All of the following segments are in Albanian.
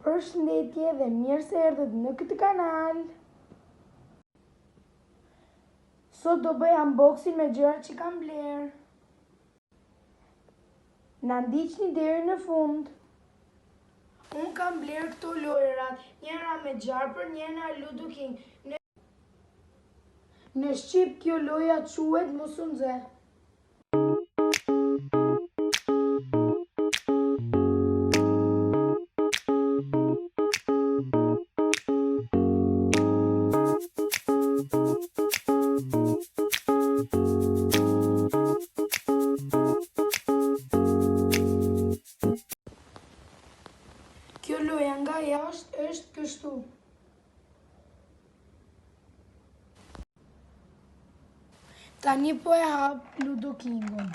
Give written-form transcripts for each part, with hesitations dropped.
Përshëndetje dhe mirë se erdhët në këtë kanal. Sot do bëj unboxing me gjërat që kam bler. Na ndiqni deri në fund. Unë kam bler këto lojrat, njëra me gjarpër, njëra Ludo King. Në shqip kjo loja quhet mos u nxe. Kjo loja nga jashtë është kështu. Tani po e hap Ludo Kingun.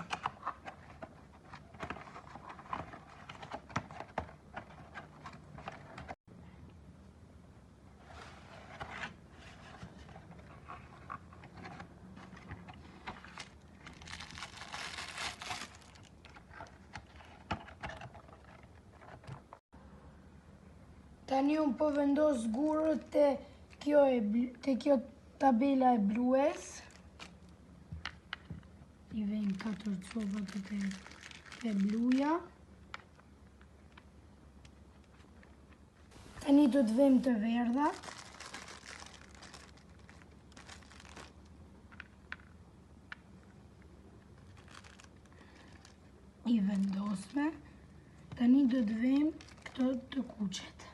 Tani unë po vendos gurët te kjo tabela e blues. I vejnë 4 copat te bluja. Tani do të vejmë të verdhat. I vendosme. Tani do të vejmë këto të kuqet.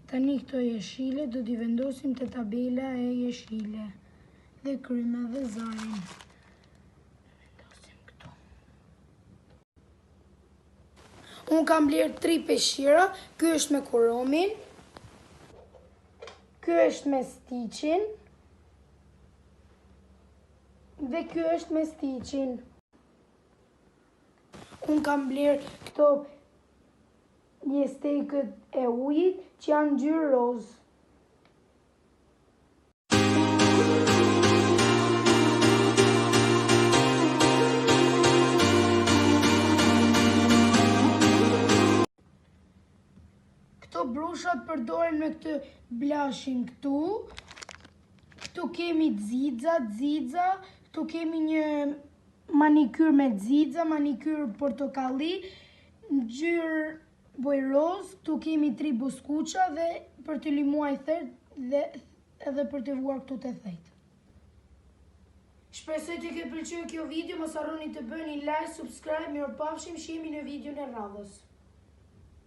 Tani këto jeshile do t'i vendosim të tabela e jeshile dhe kryme dhe zarin. Vendosim këtu. Unë kam bler 3 peshqira, ky është me koromin, ky është me stiqin dhe ky është me stiqin. Unë kam bler këto stekët e ujit që janë ngjyrë roz. Këto brushat përdoren me këtë blashin këtu. Këtu kemi xixa, këtu kemi një manikyr me xixa, manikyr portokalli, ngjyrë boj roz, këtu kemi 3 buskuqa dhe për të limuar thert dhe edhe për të vuar këtu të thejt. Shpresoj të ke pëlqyer kjo video, mos harroni të bëni like, subscribe, mirupafshim, shihemi në videon e radhës.